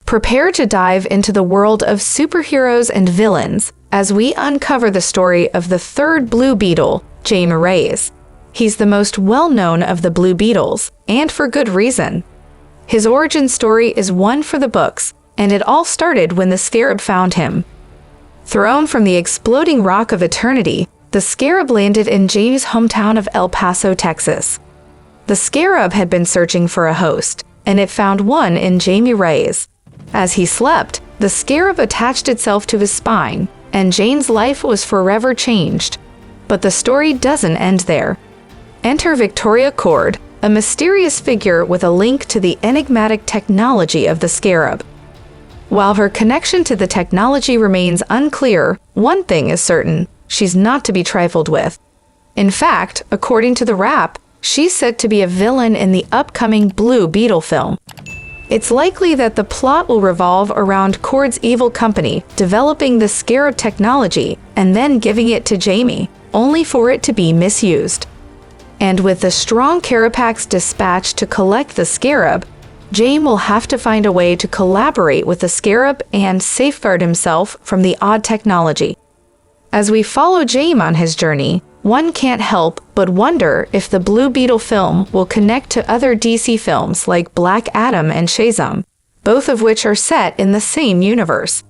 Prepare to dive into the world of superheroes and villains as we uncover the story of the third Blue Beetle, Jaime Reyes. He's the most well-known of the Blue Beetles, and for good reason. His origin story is one for the books, and it all started when the Scarab found him. Thrown from the exploding rock of eternity, the Scarab landed in Jaime's hometown of El Paso, Texas. The Scarab had been searching for a host, and it found one in Jaime Reyes. As he slept, the Scarab attached itself to his spine, and Jaime's life was forever changed. But the story doesn't end there. Enter Victoria Cord, a mysterious figure with a link to the enigmatic technology of the Scarab. While her connection to the technology remains unclear, one thing is certain: she's not to be trifled with. In fact, according to the Wrap, she's said to be a villain in the upcoming Blue Beetle film. It's likely that the plot will revolve around Cord's evil company developing the Scarab technology and then giving it to Jaime, only for it to be misused. And with the strong Carapax dispatched to collect the Scarab, Jaime will have to find a way to collaborate with the Scarab and safeguard himself from the odd technology. As we follow Jaime on his journey, one can't help but wonder if the Blue Beetle film will connect to other DC films like Black Adam and Shazam, both of which are set in the same universe.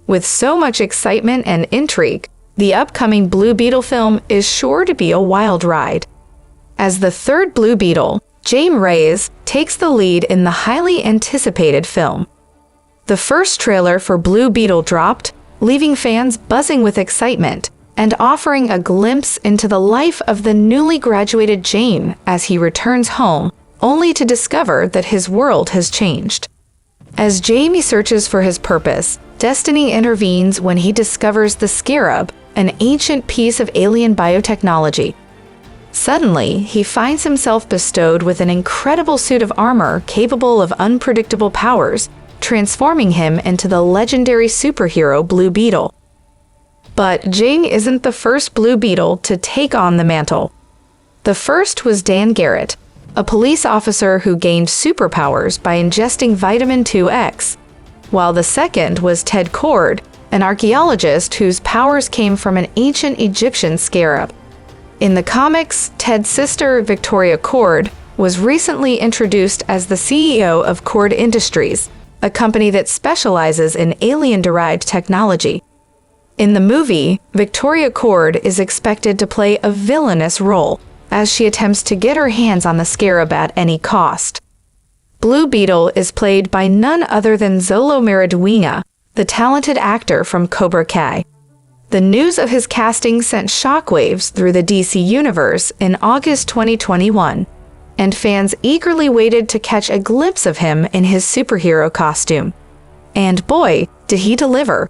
With so much excitement and intrigue, the upcoming Blue Beetle film is sure to be a wild ride. As the third Blue Beetle, Jaime Reyes takes the lead in the highly anticipated film. The first trailer for Blue Beetle dropped, leaving fans buzzing with excitement and offering a glimpse into the life of the newly graduated Jaime as he returns home, only to discover that his world has changed. As Jaime searches for his purpose, destiny intervenes when he discovers the Scarab, an ancient piece of alien biotechnology. Suddenly, he finds himself bestowed with an incredible suit of armor capable of unpredictable powers, transforming him into the legendary superhero Blue Beetle. But Jaime isn't the first Blue Beetle to take on the mantle. The first was Dan Garrett, a police officer who gained superpowers by ingesting vitamin 2X, while the second was Ted Cord, an archaeologist whose powers came from an ancient Egyptian scarab. In the comics, Ted's sister, Victoria Cord, was recently introduced as the CEO of Cord Industries, a company that specializes in alien-derived technology. In the movie, Victoria Cord is expected to play a villainous role as she attempts to get her hands on the Scarab at any cost. Blue Beetle is played by none other than Xolo Maridueña, the talented actor from Cobra Kai. The news of his casting sent shockwaves through the DC universe in August 2021, and fans eagerly waited to catch a glimpse of him in his superhero costume. And boy, did he deliver!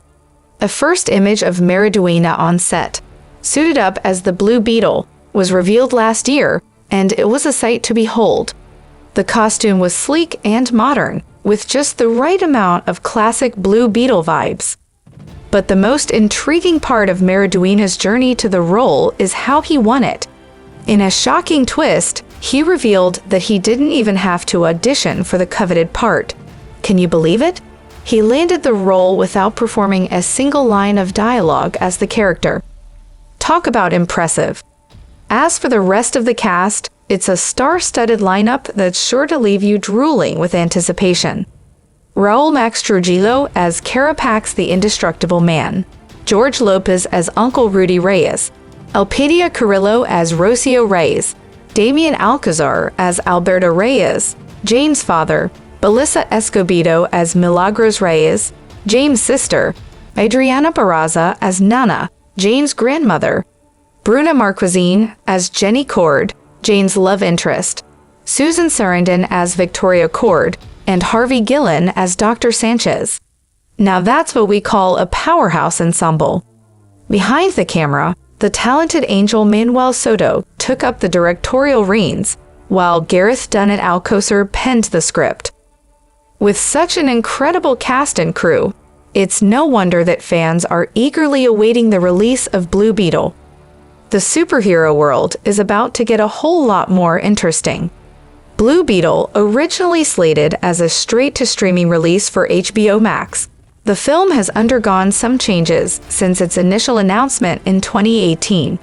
A first image of Maridueña on set, suited up as the Blue Beetle, was revealed last year, and it was a sight to behold. The costume was sleek and modern, with just the right amount of classic Blue Beetle vibes. But the most intriguing part of Maridueña's journey to the role is how he won it. In a shocking twist, he revealed that he didn't even have to audition for the coveted part. Can you believe it? He landed the role without performing a single line of dialogue as the character. Talk about impressive. As for the rest of the cast, it's a star-studded lineup that's sure to leave you drooling with anticipation. Raul Max Trujillo as Carapax the Indestructible Man, George Lopez as Uncle Rudy Reyes, Elpidia Carrillo as Rocio Reyes, Damian Alcazar as Alberto Reyes, Jane's father, Belissa Escobedo as Milagros Reyes, James' sister, Adriana Barraza as Nana, Jane's grandmother, Bruna Marquezine as Jenny Cord, Jane's love interest, Susan Sarandon as Victoria Cord, and Harvey Gillen as Dr. Sanchez. Now that's what we call a powerhouse ensemble. Behind the camera, the talented Angel Manuel Soto took up the directorial reins, while Gareth Dunn and Alcocer penned the script. With such an incredible cast and crew, it's no wonder that fans are eagerly awaiting the release of Blue Beetle. The superhero world is about to get a whole lot more interesting. Blue Beetle, originally slated as a straight-to-streaming release for HBO Max, the film has undergone some changes since its initial announcement in 2018.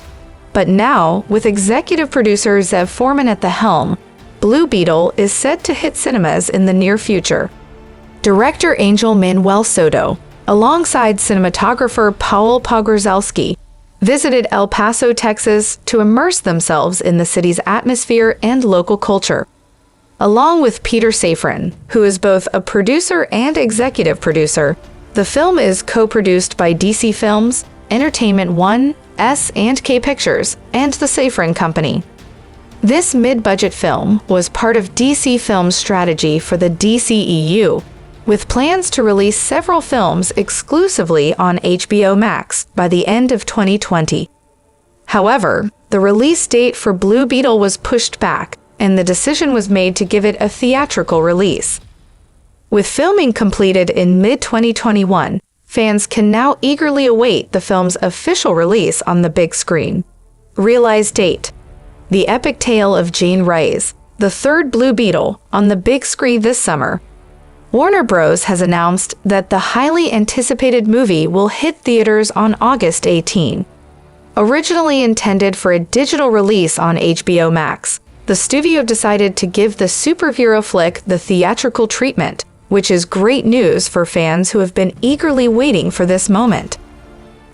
But now, with executive producer Zev Foreman at the helm, Blue Beetle is set to hit cinemas in the near future. Director Angel Manuel Soto, alongside cinematographer Paul Pogorzelski, visited El Paso, Texas to immerse themselves in the city's atmosphere and local culture. Along with Peter Safran, who is both a producer and executive producer, the film is co-produced by DC Films, Entertainment One, S&K Pictures, and the Safran Company. This mid-budget film was part of DC Films' strategy for the DCEU, with plans to release several films exclusively on HBO Max by the end of 2020. However, the release date for Blue Beetle was pushed back, and the decision was made to give it a theatrical release. With filming completed in mid-2021, fans can now eagerly await the film's official release on the big screen. Realized date: the epic tale of Jaime Reyes, the third Blue Beetle, on the big screen this summer. Warnerbros has announced that the highly anticipated movie will hit theaters on August 18. Originally intended for a digital release on HBO Max, the studio decided to give the superhero flick the theatrical treatment, which is great news for fans who have been eagerly waiting for this moment.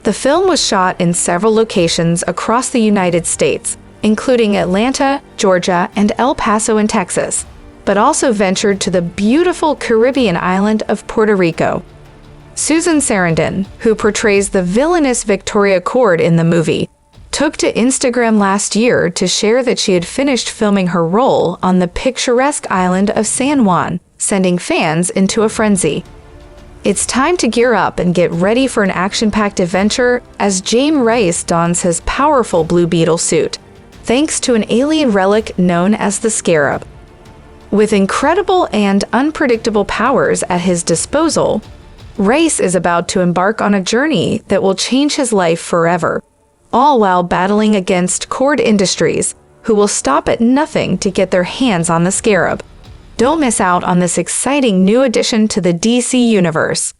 The film was shot in several locations across the United States, including Atlanta, Georgia, and El Paso in Texas, but also ventured to the beautiful Caribbean island of Puerto Rico. Susan Sarandon, who portrays the villainous Victoria Cord in the movie, took to Instagram last year to share that she had finished filming her role on the picturesque island of San Juan, sending fans into a frenzy. It's time to gear up and get ready for an action-packed adventure as Jaime Reyes dons his powerful Blue Beetle suit, thanks to an alien relic known as the Scarab. With incredible and unpredictable powers at his disposal, Reyes is about to embark on a journey that will change his life forever, all while battling against Cord Industries, who will stop at nothing to get their hands on the Scarab. Don't miss out on this exciting new addition to the DC universe.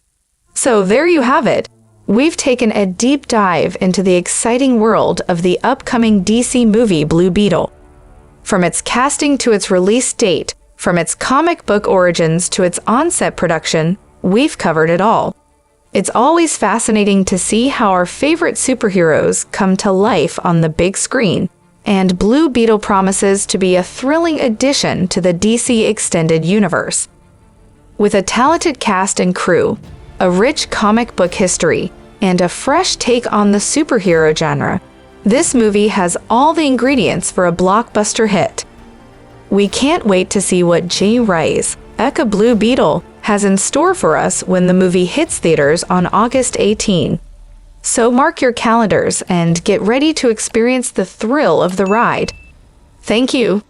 So there you have it. We've taken a deep dive into the exciting world of the upcoming DC movie Blue Beetle. From its casting to its release date, from its comic book origins to its on-set production, we've covered it all. It's always fascinating to see how our favorite superheroes come to life on the big screen, and Blue Beetle promises to be a thrilling addition to the DC Extended Universe. With a talented cast and crew, a rich comic book history, and a fresh take on the superhero genre, this movie has all the ingredients for a blockbuster hit. We can't wait to see what Jaime Reyes, aka Blue Beetle, has in store for us when the movie hits theaters on August 18. So mark your calendars and get ready to experience the thrill of the ride. Thank you.